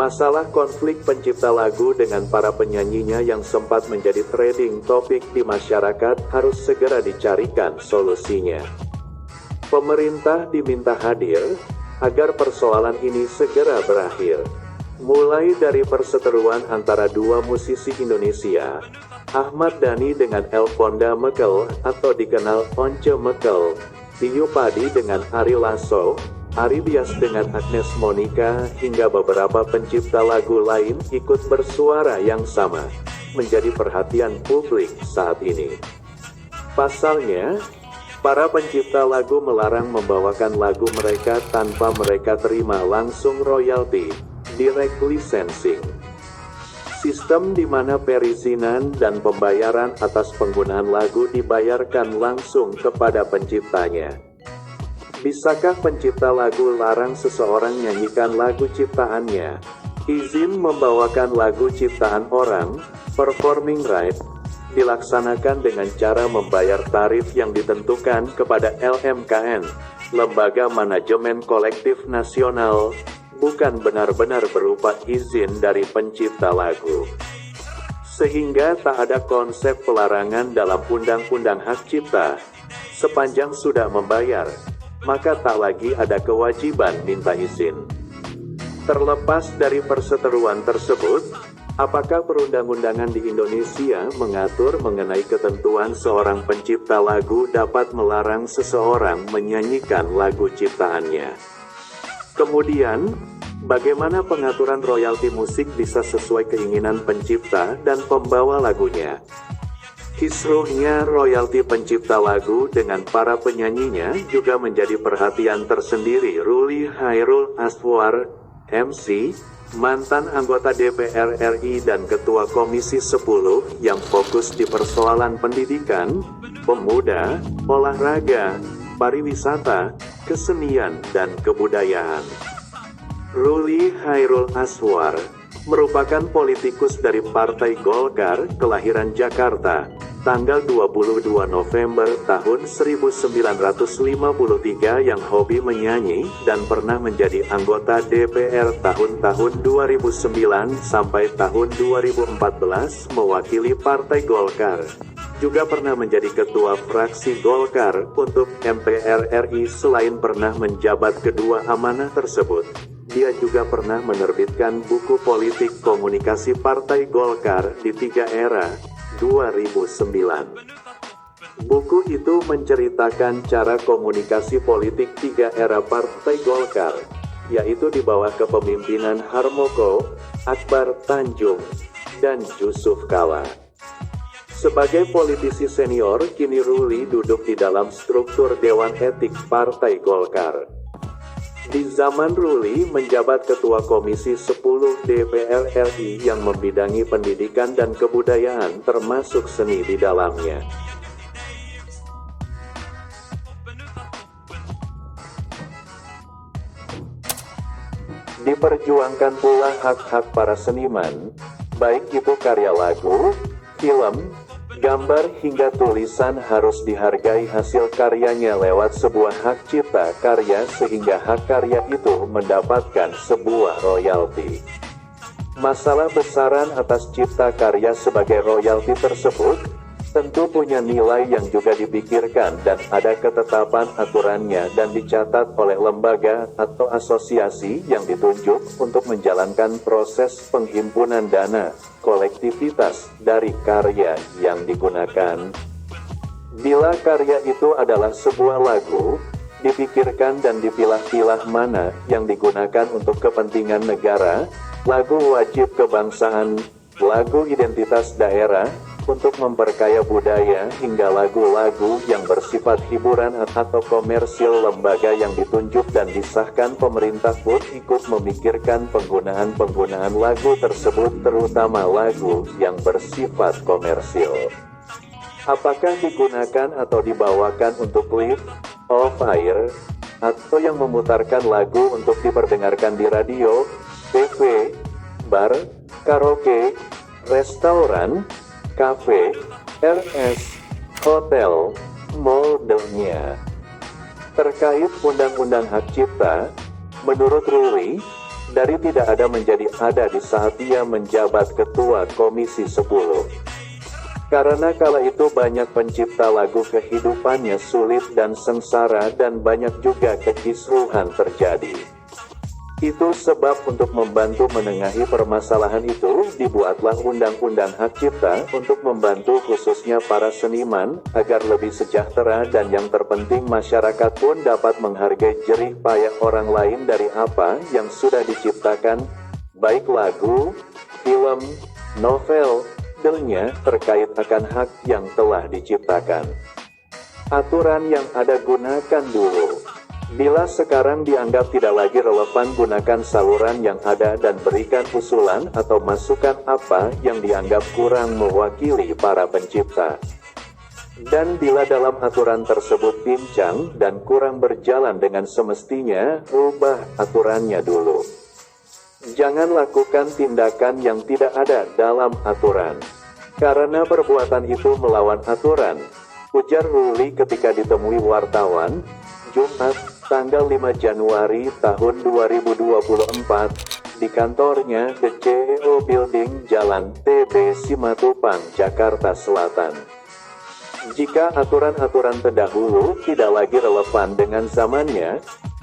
Masalah konflik pencipta lagu dengan para penyanyinya yang sempat menjadi trending topik di masyarakat harus segera dicarikan solusinya. Pemerintah diminta hadir agar persoalan ini segera berakhir. Mulai dari perseteruan antara dua musisi Indonesia, Ahmad Dhani dengan Elfonda Mekel atau dikenal Once Mekel, Tio Padi dengan Ari Lasso, Ari Dias dengan Agnes Monica, hingga beberapa pencipta lagu lain ikut bersuara yang sama, menjadi perhatian publik saat ini. Pasalnya, para pencipta lagu melarang membawakan lagu mereka tanpa mereka terima langsung royalti, direct licensing. Sistem di mana perizinan dan pembayaran atas penggunaan lagu dibayarkan langsung kepada penciptanya. Bisakah pencipta lagu larang seseorang nyanyikan lagu ciptaannya? Izin membawakan lagu ciptaan orang, performing right, dilaksanakan dengan cara membayar tarif yang ditentukan kepada LMKN, Lembaga Manajemen Kolektif Nasional, bukan benar-benar berupa izin dari pencipta lagu. Sehingga tak ada konsep pelarangan dalam Undang-Undang Hak Cipta. Sepanjang sudah membayar, maka tak lagi ada kewajiban minta izin. Terlepas dari perseteruan tersebut, apakah perundang-undangan di Indonesia mengatur mengenai ketentuan seorang pencipta lagu dapat melarang seseorang menyanyikan lagu ciptaannya? Kemudian, bagaimana pengaturan royalti musik bisa sesuai keinginan pencipta dan pembawa lagunya? Kisruhnya royalti pencipta lagu dengan para penyanyinya juga menjadi perhatian tersendiri. Ruli Hairul Aswar, MC, mantan anggota DPR RI dan Ketua Komisi 10 yang fokus di persoalan pendidikan, pemuda, olahraga, pariwisata, kesenian, dan kebudayaan. Ruli Hairul Aswar merupakan politikus dari Partai Golkar, kelahiran Jakarta, tanggal 22 November tahun 1953, yang hobi menyanyi dan pernah menjadi anggota DPR tahun-tahun 2009 sampai tahun 2014 mewakili Partai Golkar. Juga pernah menjadi ketua fraksi Golkar untuk MPR RI. Selain pernah menjabat kedua amanah tersebut, dia juga pernah menerbitkan buku politik komunikasi Partai Golkar di 3 Era 2009. Buku itu menceritakan cara komunikasi politik 3 era Partai Golkar, yaitu di bawah kepemimpinan Harmoko, Akbar Tanjung, dan Yusuf Kala. Sebagai politisi senior, kini Ruli duduk di dalam struktur Dewan Etik Partai Golkar. Di zaman Ruli menjabat Ketua Komisi 10 DPR RI yang membidangi pendidikan dan kebudayaan termasuk seni di dalamnya. Diperjuangkan pula hak-hak para seniman, baik itu karya lagu, film, gambar hingga tulisan harus dihargai hasil karyanya lewat sebuah hak cipta karya sehingga hak karya itu mendapatkan sebuah royalti. Masalah besaran atas cipta karya sebagai royalti tersebut tentu punya nilai yang juga dipikirkan dan ada ketetapan aturannya dan dicatat oleh lembaga atau asosiasi yang ditunjuk untuk menjalankan proses penghimpunan dana kolektivitas dari karya yang digunakan. Bila karya itu adalah sebuah lagu, dipikirkan dan dipilah-pilah mana yang digunakan untuk kepentingan negara, lagu wajib kebangsaan, lagu identitas daerah, untuk memperkaya budaya, hingga lagu-lagu yang bersifat hiburan atau komersil. Lembaga yang ditunjuk dan disahkan pemerintah pun ikut memikirkan penggunaan lagu tersebut, terutama lagu yang bersifat komersil. Apakah digunakan atau dibawakan untuk live, off air, atau yang memutarkan lagu untuk diperdengarkan di radio, TV, bar, karaoke, restoran, kafe, RS, hotel, modelnya. Terkait Undang-Undang Hak Cipta, menurut Ruli, Dari tidak ada menjadi ada di saat ia menjabat Ketua Komisi 10. Karena kala itu banyak pencipta lagu kehidupannya sulit dan sengsara dan banyak juga kekisruhan terjadi. Itu sebab untuk membantu menengahi permasalahan itu, dibuatlah Undang-Undang Hak Cipta untuk membantu khususnya para seniman, agar lebih sejahtera dan yang terpenting masyarakat pun dapat menghargai jerih payah orang lain dari apa yang sudah diciptakan, baik lagu, film, novel, dalnya terkait akan hak yang telah diciptakan. Aturan yang ada gunakan dulu. Bila sekarang dianggap tidak lagi relevan, gunakan saluran yang ada dan berikan usulan atau masukan apa yang dianggap kurang mewakili para pencipta. Dan bila dalam aturan tersebut pincang dan kurang berjalan dengan semestinya, rubah aturannya dulu. Jangan lakukan tindakan yang tidak ada dalam aturan. Karena perbuatan itu melawan aturan, ujar Ruli ketika ditemui wartawan, Jumat, tanggal 5 Januari tahun 2024, di kantornya The CEO Building Jalan TB Simatupang, Jakarta Selatan. Jika aturan-aturan terdahulu tidak lagi relevan dengan zamannya,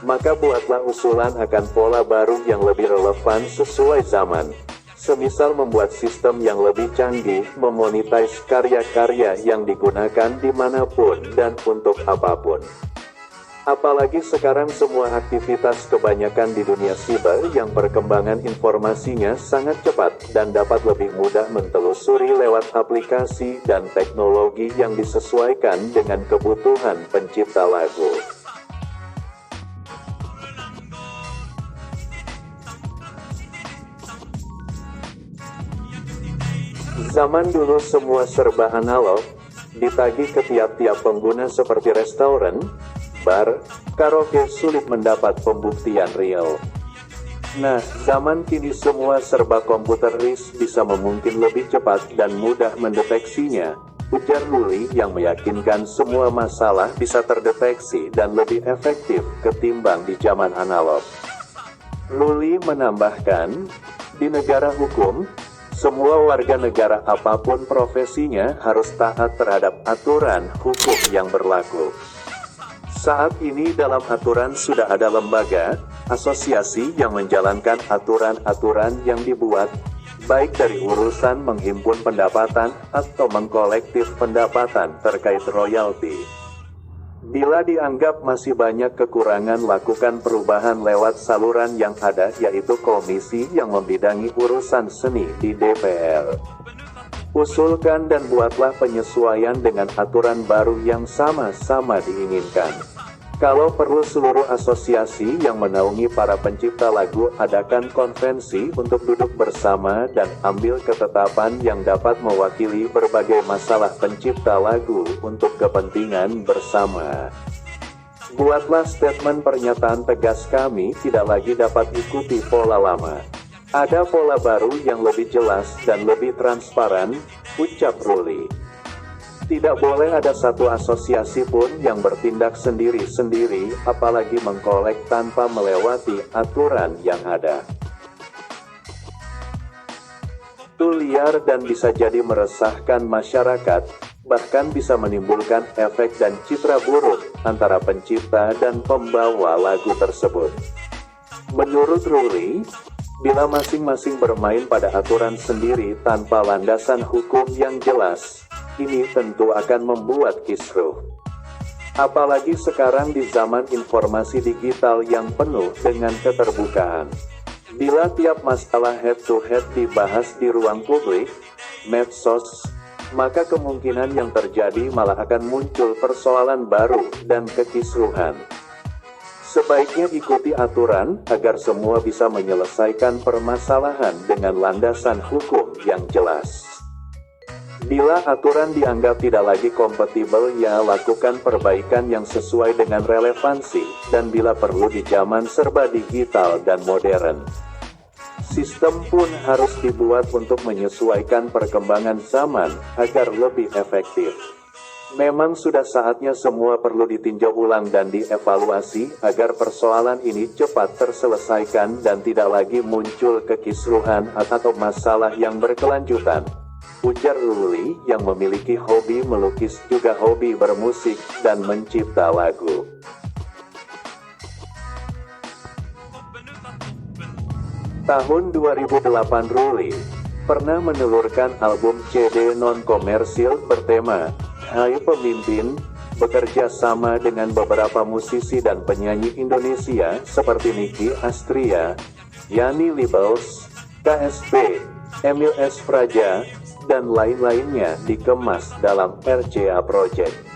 maka buatlah usulan akan pola baru yang lebih relevan sesuai zaman. Semisal membuat sistem yang lebih canggih, memonetize karya-karya yang digunakan dimanapun dan untuk apapun. Apalagi sekarang semua aktivitas kebanyakan di dunia siber yang perkembangan informasinya sangat cepat dan dapat lebih mudah mentelusuri lewat aplikasi dan teknologi yang disesuaikan dengan kebutuhan pencipta lagu. Zaman dulu semua serba analog, ditagih ke tiap-tiap pengguna seperti restoran, bar, karaoke sulit mendapat pembuktian real. Nah, zaman kini semua serba komputeris bisa memungkin lebih cepat dan mudah mendeteksinya, ujar Ruli yang meyakinkan semua masalah bisa terdeteksi dan lebih efektif ketimbang di zaman analog. Ruli menambahkan, di negara hukum, semua warga negara apapun profesinya harus taat terhadap aturan hukum yang berlaku. Saat ini dalam aturan sudah ada lembaga, asosiasi yang menjalankan aturan-aturan yang dibuat, baik dari urusan menghimpun pendapatan atau mengkolektif pendapatan terkait royalti. Bila dianggap masih banyak kekurangan, lakukan perubahan lewat saluran yang ada, yaitu komisi yang membidangi urusan seni di DPR. Usulkan dan buatlah penyesuaian dengan aturan baru yang sama-sama diinginkan. Kalau perlu seluruh asosiasi yang menaungi para pencipta lagu adakan konvensi untuk duduk bersama dan ambil ketetapan yang dapat mewakili berbagai masalah pencipta lagu untuk kepentingan bersama. Buatlah statement pernyataan tegas, kami tidak lagi dapat ikuti pola lama. Ada pola baru yang lebih jelas dan lebih transparan, ucap Ruli. Tidak boleh ada satu asosiasi pun yang bertindak sendiri-sendiri, apalagi mengkolek tanpa melewati aturan yang ada. Itu liar dan bisa jadi meresahkan masyarakat, bahkan bisa menimbulkan efek dan citra buruk antara pencipta dan pembawa lagu tersebut. Menurut Ruli, bila masing-masing bermain pada aturan sendiri tanpa landasan hukum yang jelas, ini tentu akan membuat kisruh. Apalagi sekarang di zaman informasi digital yang penuh dengan keterbukaan. Bila tiap masalah head-to-head dibahas di ruang publik, medsos, maka kemungkinan yang terjadi malah akan muncul persoalan baru dan kekisruhan. Sebaiknya ikuti aturan agar semua bisa menyelesaikan permasalahan dengan landasan hukum yang jelas. Bila aturan dianggap tidak lagi kompatibel, ya lakukan perbaikan yang sesuai dengan relevansi, dan bila perlu di zaman serba digital dan modern. Sistem pun harus dibuat untuk menyesuaikan perkembangan zaman agar lebih efektif. Memang sudah saatnya semua perlu ditinjau ulang dan dievaluasi agar persoalan ini cepat terselesaikan dan tidak lagi muncul kekisruhan atau masalah yang berkelanjutan. Ujar Ruli yang memiliki hobi melukis juga hobi bermusik dan mencipta lagu. Tahun 2008 Ruli pernah menelurkan album CD non-komersil bertema Hai Pemimpin, bekerja sama dengan beberapa musisi dan penyanyi Indonesia seperti Nicky Astria, Yani Libels, KSP, Emil S. Praja, dan lain-lainnya dikemas dalam RCA Project.